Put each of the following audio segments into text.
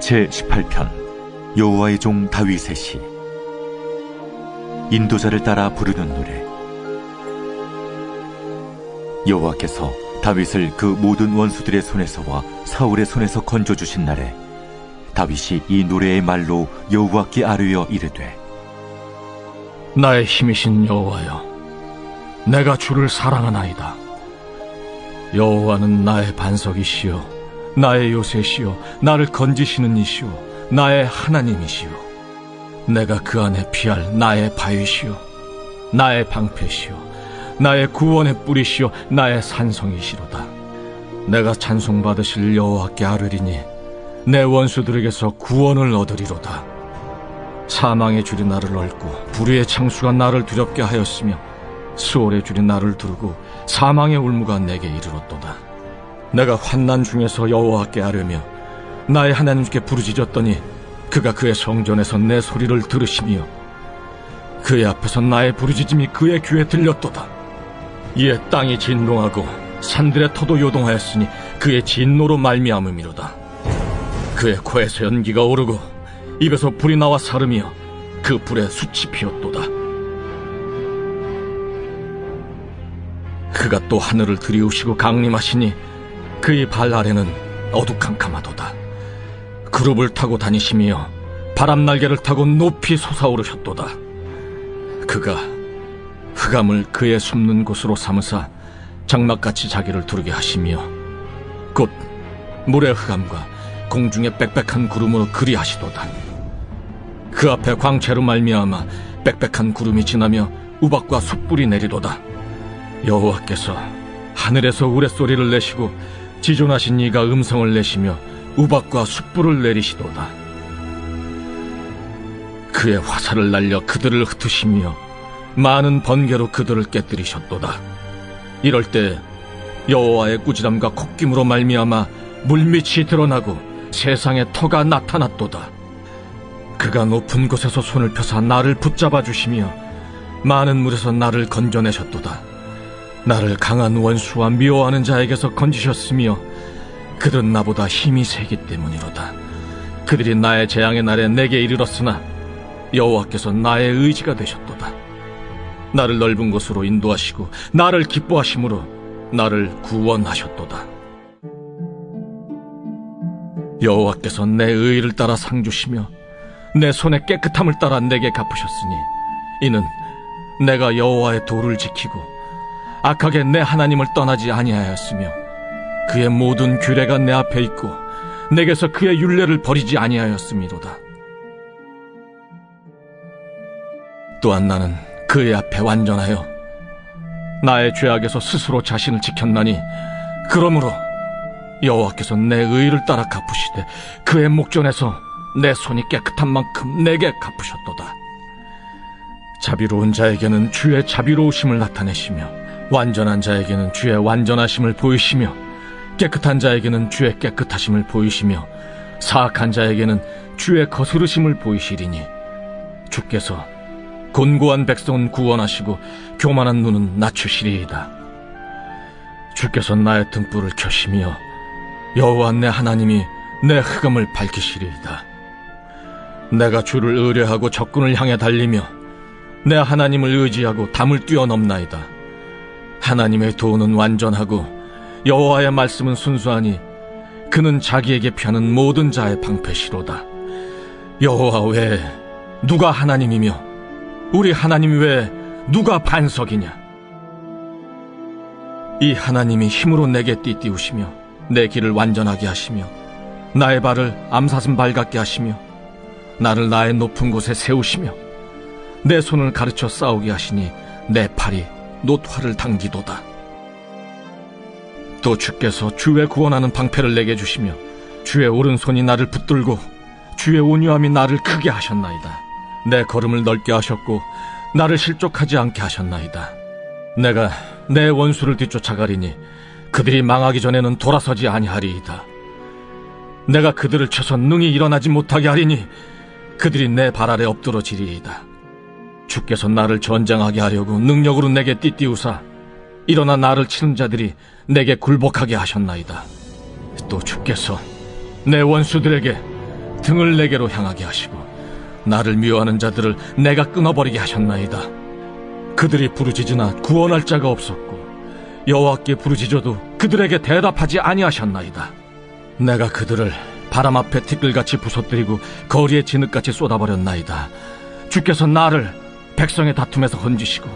제18편 여호와의 종 다윗의 시. 인도자를 따라 부르는 노래. 여호와께서 다윗을 그 모든 원수들의 손에서와 사울의 손에서 건져주신 날에 다윗이 이 노래의 말로 여호와께 아뢰어 이르되, 나의 힘이신 여호와여, 내가 주를 사랑하나이다. 여호와는 나의 반석이시요 나의 요새시요 나를 건지시는 이시요 나의 하나님이시요 내가 그 안에 피할 나의 바위시요 나의 방패시요 나의 구원의 뿌리시요 나의 산성이시로다. 내가 찬송받으실 여호와께 아뢰리니 내 원수들에게서 구원을 얻으리로다. 사망의 줄이 나를 얽고 불의의 창수가 나를 두렵게 하였으며 수월의 줄이 나를 두르고 사망의 울무가 내게 이르렀도다. 내가 환난 중에서 여호와께 아뢰며 나의 하나님께 부르짖었더니 그가 그의 성전에서 내 소리를 들으시며 그의 앞에서 나의 부르짖음이 그의 귀에 들렸도다. 이에 땅이 진동하고 산들의 터도 요동하였으니 그의 진노로 말미암음이로다. 그의 코에서 연기가 오르고 입에서 불이 나와 사르며 그 불에 숯이 피었도다. 그가 또 하늘을 들이우시고 강림하시니 그의 발 아래는 어두캄캄하도다. 그룹을 타고 다니시며 바람 날개를 타고 높이 솟아오르셨도다. 그가 흑암을 그의 숨는 곳으로 삼으사 장막같이 자기를 두르게 하시며 곧 물의 흑암과 공중의 빽빽한 구름으로 그리하시도다. 그 앞에 광채로 말미암아 빽빽한 구름이 지나며 우박과 숯불이 내리도다. 여호와께서 하늘에서 우레소리를 내시고 지존하신 이가 음성을 내시며 우박과 숯불을 내리시도다. 그의 화살을 날려 그들을 흩으시며 많은 번개로 그들을 깨뜨리셨도다. 이럴 때 여호와의 꾸지람과 콧김으로 말미암아 물밑이 드러나고 세상에 터가 나타났도다. 그가 높은 곳에서 손을 펴사 나를 붙잡아 주시며 많은 물에서 나를 건져내셨도다. 나를 강한 원수와 미워하는 자에게서 건지셨으며 그들은 나보다 힘이 세기 때문이로다. 그들이 나의 재앙의 날에 내게 이르렀으나 여호와께서 나의 의지가 되셨도다. 나를 넓은 곳으로 인도하시고 나를 기뻐하심으로 나를 구원하셨도다. 여호와께서 내 의를 따라 상 주시며 내 손의 깨끗함을 따라 내게 갚으셨으니 이는 내가 여호와의 도를 지키고 악하게 내 하나님을 떠나지 아니하였으며 그의 모든 규례가 내 앞에 있고 내게서 그의 율례를 버리지 아니하였음이로다. 또한 나는 그의 앞에 완전하여 나의 죄악에서 스스로 자신을 지켰나니 그러므로 여호와께서 내 의를 따라 갚으시되 그의 목전에서 내 손이 깨끗한 만큼 내게 갚으셨도다. 자비로운 자에게는 주의 자비로우심을 나타내시며 완전한 자에게는 주의 완전하심을 보이시며 깨끗한 자에게는 주의 깨끗하심을 보이시며 사악한 자에게는 주의 거스르심을 보이시리니 주께서 곤고한 백성은 구원하시고 교만한 눈은 낮추시리이다. 주께서 나의 등불을 켜시며 여호와 내 하나님이 내 흑암을 밝히시리이다. 내가 주를 의뢰하고 적군을 향해 달리며 내 하나님을 의지하고 담을 뛰어넘나이다. 하나님의 도는 완전하고 여호와의 말씀은 순수하니 그는 자기에게 피하는 모든 자의 방패시로다. 여호와 외에 누가 하나님이며 우리 하나님 외에 누가 반석이냐? 이 하나님이 힘으로 내게 띠띠우시며 내 길을 완전하게 하시며 나의 발을 암사슴 발 같게 하시며 나를 나의 높은 곳에 세우시며 내 손을 가르쳐 싸우게 하시니 내 팔이 노화를 당기도다. 또 주께서 주의 구원하는 방패를 내게 주시며 주의 오른손이 나를 붙들고 주의 온유함이 나를 크게 하셨나이다. 내 걸음을 넓게 하셨고 나를 실족하지 않게 하셨나이다. 내가 내 원수를 뒤쫓아가리니 그들이 망하기 전에는 돌아서지 아니하리이다. 내가 그들을 쳐서 능히 일어나지 못하게 하리니 그들이 내 발 아래 엎드러지리이다. 주께서 나를 전장하게 하려고 능력으로 내게 띠띠우사 일어나 나를 치는 자들이 내게 굴복하게 하셨나이다. 또 주께서 내 원수들에게 등을 내게로 향하게 하시고 나를 미워하는 자들을 내가 끊어버리게 하셨나이다. 그들이 부르짖으나 구원할 자가 없었고 여호와께 부르짖어도 그들에게 대답하지 아니하셨나이다. 내가 그들을 바람 앞에 티끌같이 부서뜨리고 거리에 진흙같이 쏟아버렸나이다. 주께서 나를 백성의 다툼에서 건지시고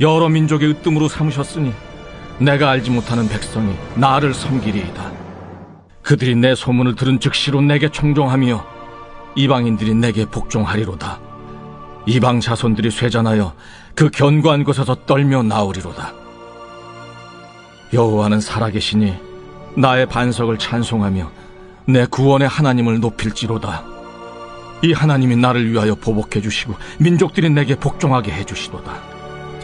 여러 민족의 으뜸으로 삼으셨으니 내가 알지 못하는 백성이 나를 섬기리이다. 그들이 내 소문을 들은 즉시로 내게 청종하며 이방인들이 내게 복종하리로다. 이방 자손들이 쇠잔하여 그 견고한 곳에서 떨며 나오리로다. 여호와는 살아계시니 나의 반석을 찬송하며 내 구원의 하나님을 높일지로다. 이 하나님이 나를 위하여 보복해 주시고 민족들이 내게 복종하게 해주시도다.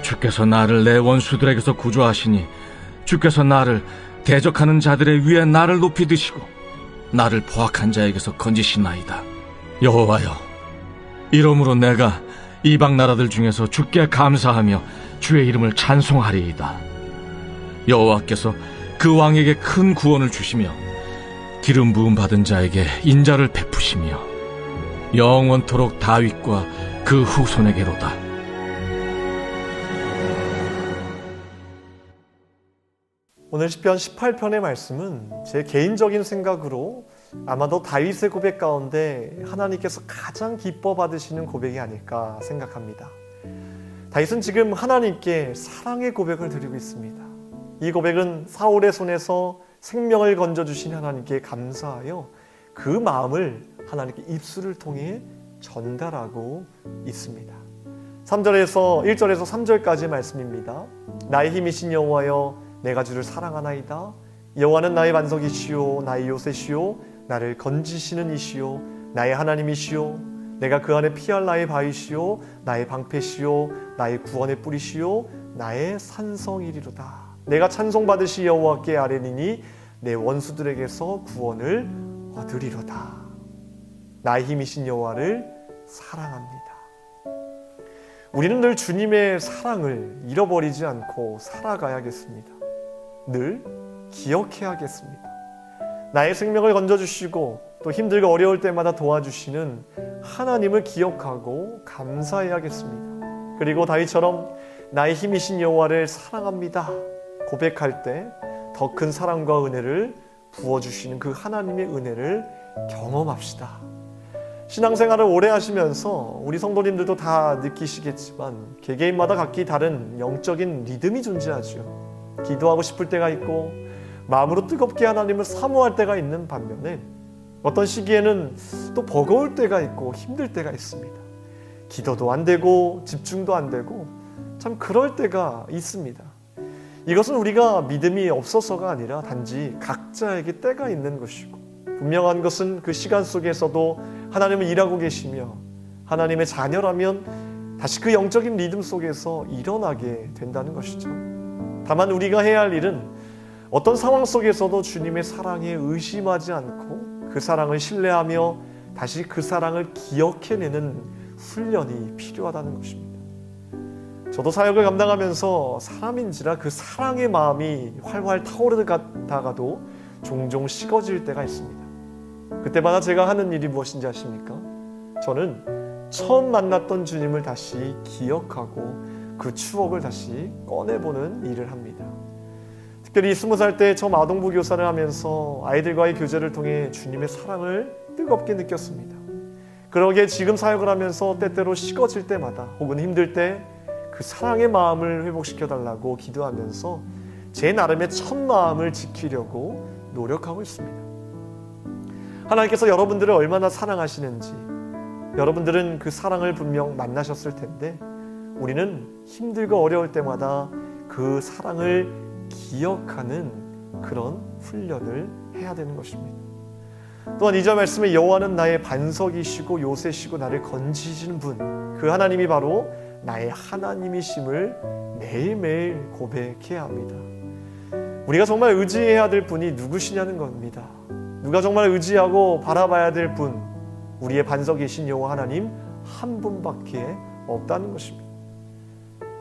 주께서 나를 내 원수들에게서 구조하시니 주께서 나를 대적하는 자들의 위에 나를 높이 드시고 나를 포악한 자에게서 건지시나이다. 여호와여, 이러므로 내가 이방 나라들 중에서 주께 감사하며 주의 이름을 찬송하리이다. 여호와께서 그 왕에게 큰 구원을 주시며 기름 부음 받은 자에게 인자를 베푸시며 영원토록 다윗과 그 후손에게로다. 오늘 시편 18편의 말씀은 제 개인적인 생각으로 아마도 다윗의 고백 가운데 하나님께서 가장 기뻐 받으시는 고백이 아닐까 생각합니다. 다윗은 지금 하나님께 사랑의 고백을 드리고 있습니다. 이 고백은 사울의 손에서 생명을 건져주신 하나님께 감사하여 그 마음을 하나님께 입술을 통해 전달하고 있습니다. 1절에서 3절까지 말씀입니다. 나의 힘이신 여호와여, 내가 주를 사랑하나이다. 여호와는 나의 반석이시오, 나의 요새시오, 나를 건지시는 이시오, 나의 하나님이시오. 내가 그 안에 피할 나의 바위시오, 나의 방패시오, 나의 구원의 뿌리시오, 나의 산성이리로다. 내가 찬송받으시 여호와께 아뢰니니 내 원수들에게서 구원을 얻으리로다. 나의 힘이신 여호와를 사랑합니다. 우리는 늘 주님의 사랑을 잃어버리지 않고 살아가야겠습니다. 늘 기억해야겠습니다. 나의 생명을 건져주시고 또 힘들고 어려울 때마다 도와주시는 하나님을 기억하고 감사해야겠습니다. 그리고 다윗처럼 나의 힘이신 여호와를 사랑합니다 고백할 때 더 큰 사랑과 은혜를 부어주시는 그 하나님의 은혜를 경험합시다. 신앙생활을 오래 하시면서 우리 성도님들도 다 느끼시겠지만 개개인마다 각기 다른 영적인 리듬이 존재하죠. 기도하고 싶을 때가 있고 마음으로 뜨겁게 하나님을 사모할 때가 있는 반면에 어떤 시기에는 또 버거울 때가 있고 힘들 때가 있습니다. 기도도 안 되고 집중도 안 되고 참 그럴 때가 있습니다. 이것은 우리가 믿음이 없어서가 아니라 단지 각자에게 때가 있는 것이고 분명한 것은 그 시간 속에서도 하나님은 일하고 계시며 하나님의 자녀라면 다시 그 영적인 리듬 속에서 일어나게 된다는 것이죠. 다만 우리가 해야 할 일은 어떤 상황 속에서도 주님의 사랑에 의심하지 않고 그 사랑을 신뢰하며 다시 그 사랑을 기억해내는 훈련이 필요하다는 것입니다. 저도 사역을 감당하면서 사람인지라 그 사랑의 마음이 활활 타오르다가도 종종 식어질 때가 있습니다. 그때마다 제가 하는 일이 무엇인지 아십니까? 저는 처음 만났던 주님을 다시 기억하고 그 추억을 다시 꺼내보는 일을 합니다. 특별히 20살 때 처음 아동부 교사를 하면서 아이들과의 교제를 통해 주님의 사랑을 뜨겁게 느꼈습니다. 그러기에 지금 사역을 하면서 때때로 식어질 때마다 혹은 힘들 때 그 사랑의 마음을 회복시켜달라고 기도하면서 제 나름의 첫 마음을 지키려고 노력하고 있습니다. 하나님께서 여러분들을 얼마나 사랑하시는지 여러분들은 그 사랑을 분명 만나셨을 텐데 우리는 힘들고 어려울 때마다 그 사랑을 기억하는 그런 훈련을 해야 되는 것입니다. 또한 2절 말씀에 여호와는 나의 반석이시고 요새시고 나를 건지시는 분, 그 하나님이 바로 나의 하나님이심을 매일매일 고백해야 합니다. 우리가 정말 의지해야 될 분이 누구시냐는 겁니다. 누가 정말 의지하고 바라봐야 될 분, 우리의 반석이신 여호와 하나님 한 분밖에 없다는 것입니다.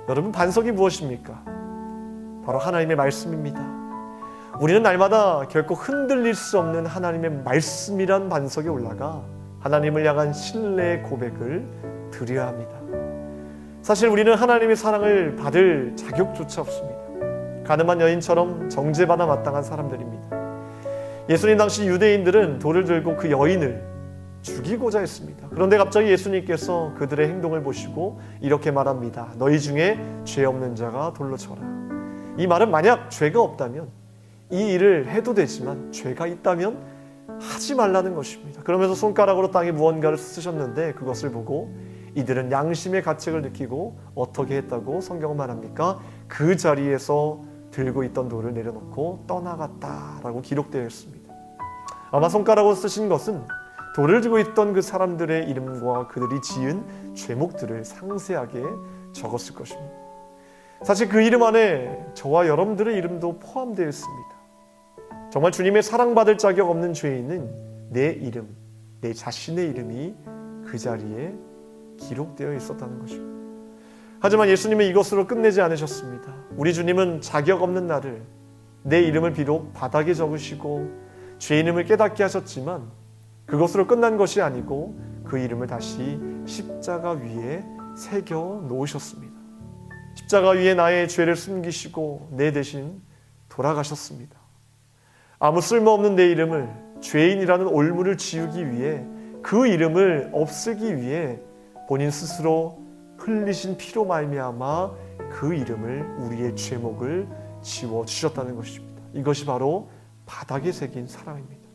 여러분, 반석이 무엇입니까? 바로 하나님의 말씀입니다. 우리는 날마다 결코 흔들릴 수 없는 하나님의 말씀이란 반석에 올라가 하나님을 향한 신뢰의 고백을 드려야 합니다. 사실 우리는 하나님의 사랑을 받을 자격조차 없습니다. 가늠한 여인처럼 정죄받아 마땅한 사람들입니다. 예수님 당시 유대인들은 돌을 들고 그 여인을 죽이고자 했습니다. 그런데 갑자기 예수님께서 그들의 행동을 보시고 이렇게 말합니다. 너희 중에 죄 없는 자가 돌로 쳐라. 이 말은 만약 죄가 없다면 이 일을 해도 되지만 죄가 있다면 하지 말라는 것입니다. 그러면서 손가락으로 땅에 무언가를 쓰셨는데 그것을 보고 이들은 양심의 가책을 느끼고 어떻게 했다고 성경은 말합니까? 그 자리에서 들고 있던 돌을 내려놓고 떠나갔다라고 기록되어 있습니다. 아마 손가락으로 쓰신 것은 돌을 들고 있던 그 사람들의 이름과 그들이 지은 죄목들을 상세하게 적었을 것입니다. 사실 그 이름 안에 저와 여러분들의 이름도 포함되어 있습니다. 정말 주님의 사랑받을 자격 없는 죄인은 내 이름, 내 자신의 이름이 그 자리에 기록되어 있었다는 것입니다. 하지만 예수님은 이것으로 끝내지 않으셨습니다. 우리 주님은 자격 없는 나를, 내 이름을 비록 바닥에 적으시고 죄 이름을 깨닫게 하셨지만 그것으로 끝난 것이 아니고 그 이름을 다시 십자가 위에 새겨 놓으셨습니다. 십자가 위에 나의 죄를 숨기시고 내 대신 돌아가셨습니다. 아무 쓸모없는 내 이름을, 죄인이라는 올무를 지우기 위해, 그 이름을 없애기 위해 본인 스스로 흘리신 피로 말미암아 그 이름을, 우리의 죄목을 지워주셨다는 것입니다. 이것이 바로 바닥에 새긴 사랑입니다.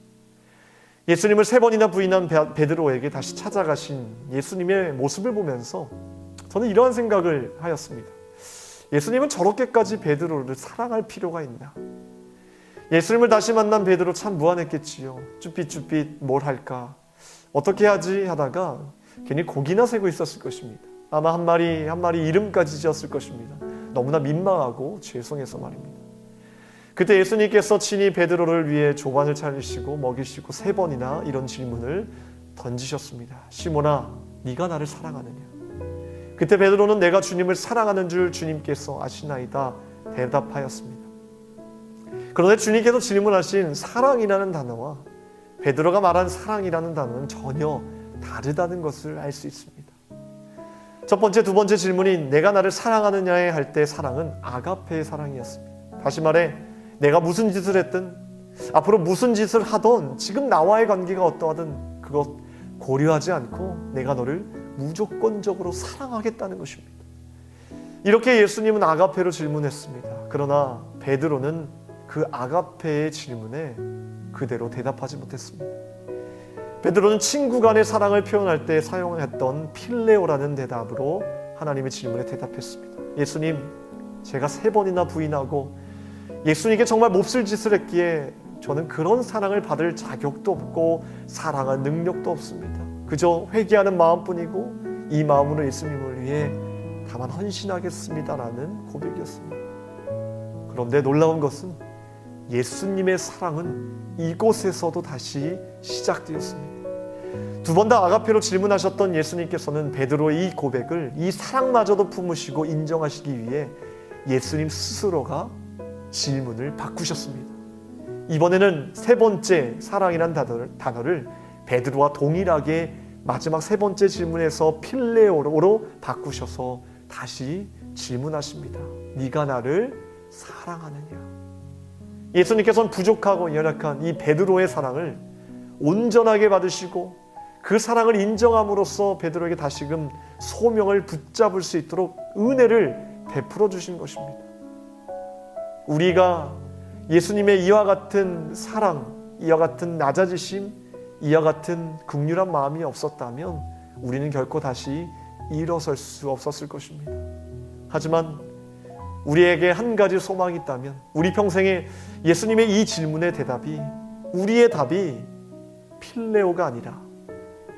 예수님을 3번이나 부인한 베드로에게 다시 찾아가신 예수님의 모습을 보면서 저는 이러한 생각을 하였습니다. 예수님은 저렇게까지 베드로를 사랑할 필요가 있나? 예수님을 다시 만난 베드로 참 무안했겠지요. 쭈삣쭈삣 뭘 할까? 어떻게 하지? 하다가 괜히 고기나 세고 있었을 것입니다. 아마 한 마리 이름까지 지었을 것입니다. 너무나 민망하고 죄송해서 말입니다. 그때 예수님께서 친히 베드로를 위해 조반을 차리시고 먹이시고 3번이나 이런 질문을 던지셨습니다. 시몬아, 네가 나를 사랑하느냐? 그때 베드로는 내가 주님을 사랑하는 줄 주님께서 아시나이다 대답하였습니다. 그런데 주님께서 질문하신 사랑이라는 단어와 베드로가 말한 사랑이라는 단어는 전혀 다르다는 것을 알 수 있습니다. 첫 번째, 두 번째 질문인 내가 나를 사랑하느냐에 할 때 사랑은 아가페의 사랑이었습니다. 다시 말해 내가 무슨 짓을 했든 앞으로 무슨 짓을 하던 지금 나와의 관계가 어떠하든 그것 고려하지 않고 내가 너를 무조건적으로 사랑하겠다는 것입니다. 이렇게 예수님은 아가페로 질문했습니다. 그러나 베드로는 그 아가페의 질문에 그대로 대답하지 못했습니다. 베드로는 친구 간의 사랑을 표현할 때 사용했던 필레오라는 대답으로 하나님의 질문에 대답했습니다. 예수님, 제가 3번이나 부인하고 예수님께 정말 몹쓸 짓을 했기에 저는 그런 사랑을 받을 자격도 없고 사랑할 능력도 없습니다. 그저 회개하는 마음뿐이고 이 마음으로 예수님을 위해 다만 헌신하겠습니다라는 고백이었습니다. 그런데 놀라운 것은 예수님의 사랑은 이곳에서도 다시 시작되었습니다. 2번 다 아가페로 질문하셨던 예수님께서는 베드로의 이 고백을, 이 사랑마저도 품으시고 인정하시기 위해 예수님 스스로가 질문을 바꾸셨습니다. 이번에는 3번째 사랑이란 단어를 베드로와 동일하게 마지막 3번째 질문에서 필레오로 바꾸셔서 다시 질문하십니다. 네가 나를 사랑하느냐? 예수님께서는 부족하고 연약한 이 베드로의 사랑을 온전하게 받으시고 그 사랑을 인정함으로써 베드로에게 다시금 소명을 붙잡을 수 있도록 은혜를 베풀어 주신 것입니다. 우리가 예수님의 이와 같은 사랑, 이와 같은 낮아지심, 이와 같은 긍휼한 마음이 없었다면 우리는 결코 다시 일어설 수 없었을 것입니다. 하지만 우리에게 한 가지 소망이 있다면 우리 평생에 예수님의 이 질문의 대답이, 우리의 답이 필레오가 아니라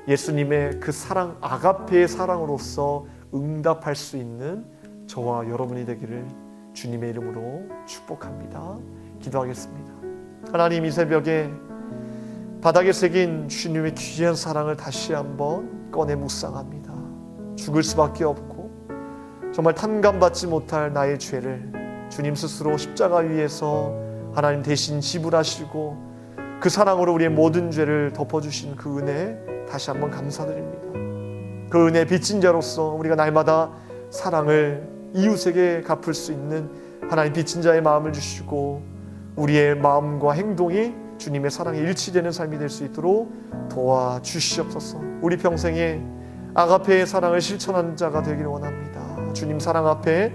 예수님의 그 사랑, 아가페의 사랑으로서 응답할 수 있는 저와 여러분이 되기를 주님의 이름으로 축복합니다. 기도하겠습니다. 하나님, 이 새벽에 바닥에 새긴 주님의 귀한 사랑을 다시 한번 꺼내 묵상합니다. 죽을 수밖에 없고 정말 탕감받지 못할 나의 죄를 주님 스스로 십자가 위에서 하나님 대신 지불하시고 그 사랑으로 우리의 모든 죄를 덮어주신 그 은혜 다시 한번 감사드립니다. 그 은혜 빚진 자로서 우리가 날마다 사랑을 이웃에게 갚을 수 있는 하나님 빚진 자의 마음을 주시고 우리의 마음과 행동이 주님의 사랑에 일치되는 삶이 될 수 있도록 도와주시옵소서. 우리 평생에 아가페의 사랑을 실천하는 자가 되기를 원합니다. 주님 사랑 앞에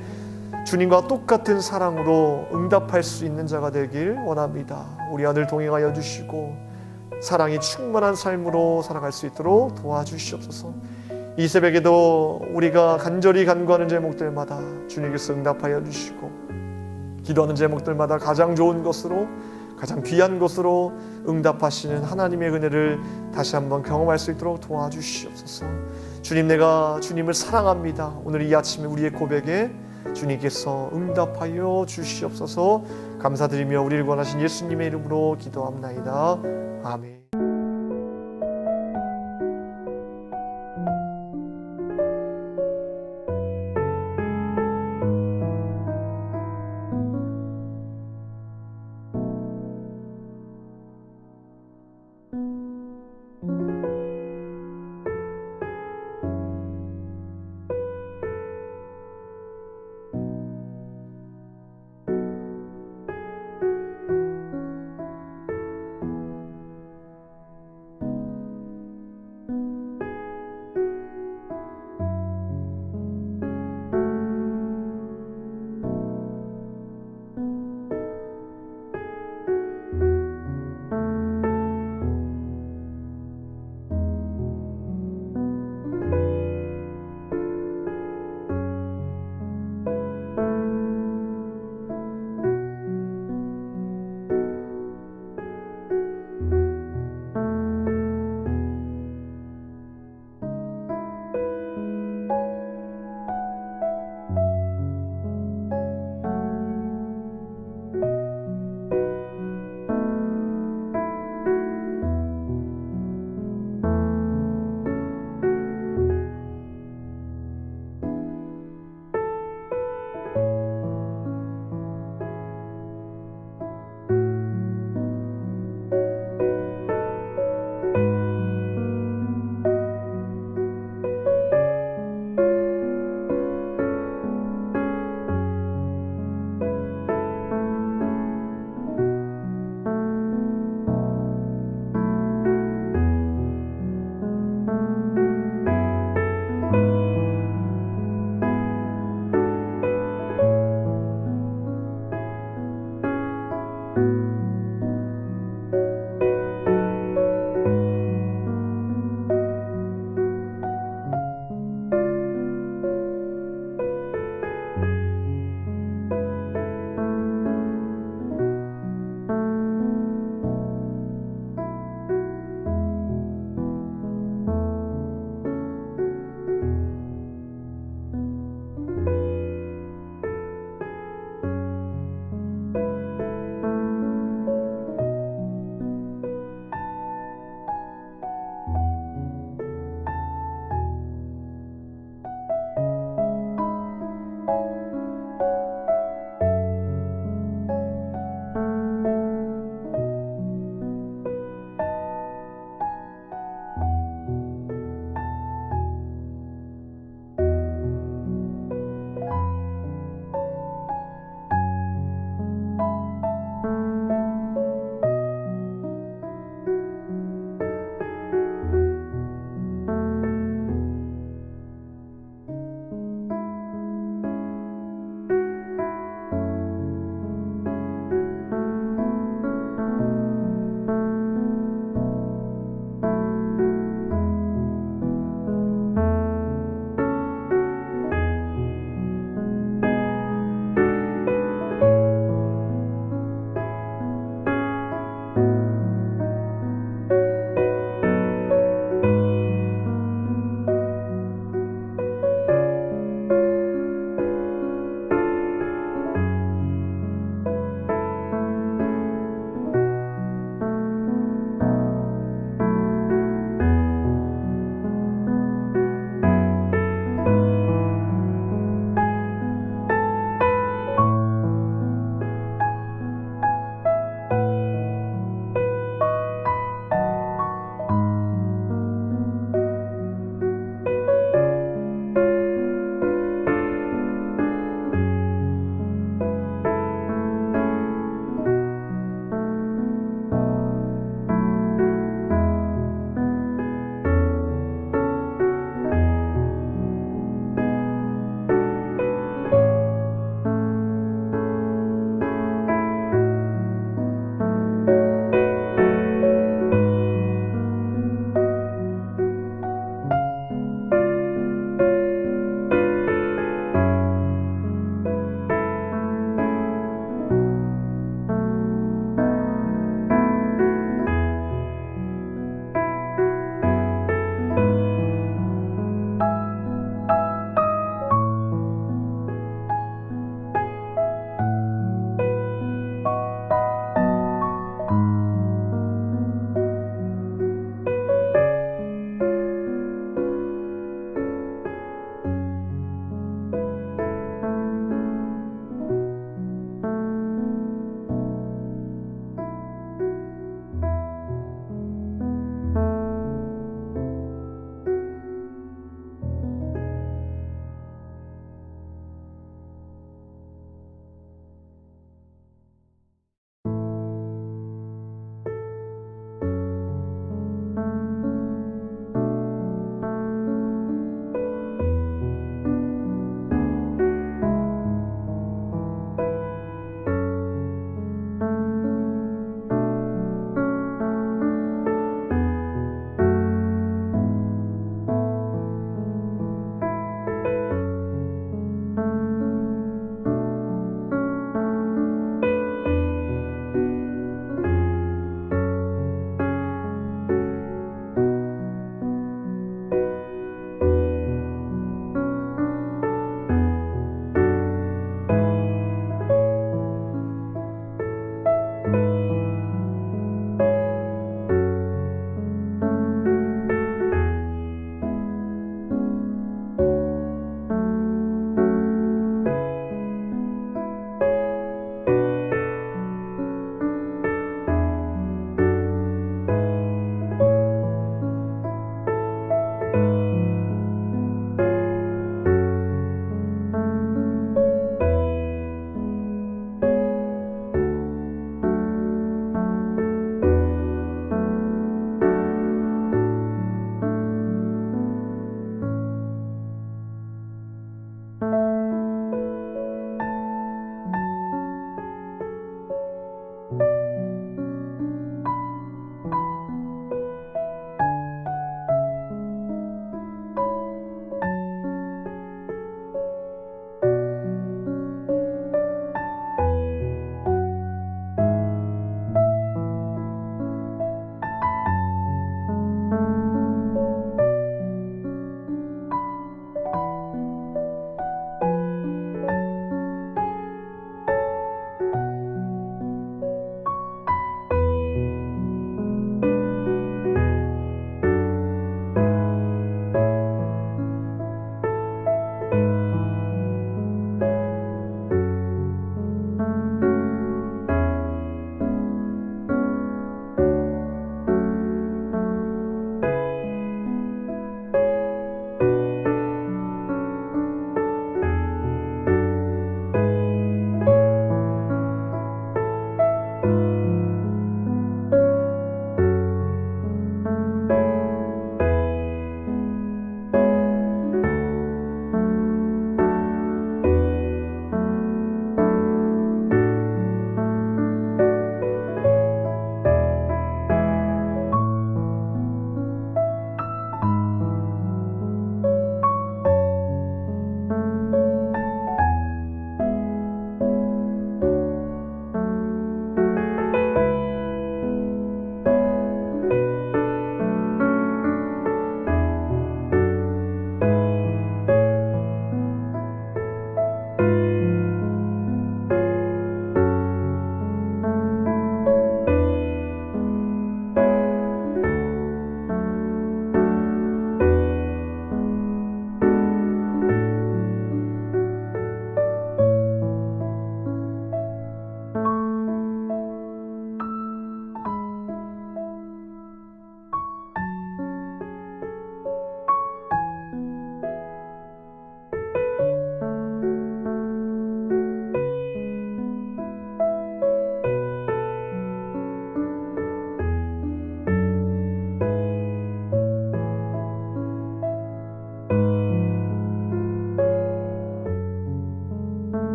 주님과 똑같은 사랑으로 응답할 수 있는 자가 되길 원합니다. 우리 아들 동행하여 주시고 사랑이 충만한 삶으로 살아갈 수 있도록 도와주시옵소서. 이 새벽에도 우리가 간절히 간구하는 제목들마다 주님께서 응답하여 주시고 기도하는 제목들마다 가장 좋은 것으로 가장 귀한 것으로 응답하시는 하나님의 은혜를 다시 한번 경험할 수 있도록 도와주시옵소서. 주님, 내가 주님을 사랑합니다. 오늘 이 아침에 우리의 고백에 주님께서 응답하여 주시옵소서. 감사드리며 우리를 구원하신 예수님의 이름으로 기도합나이다. 아멘.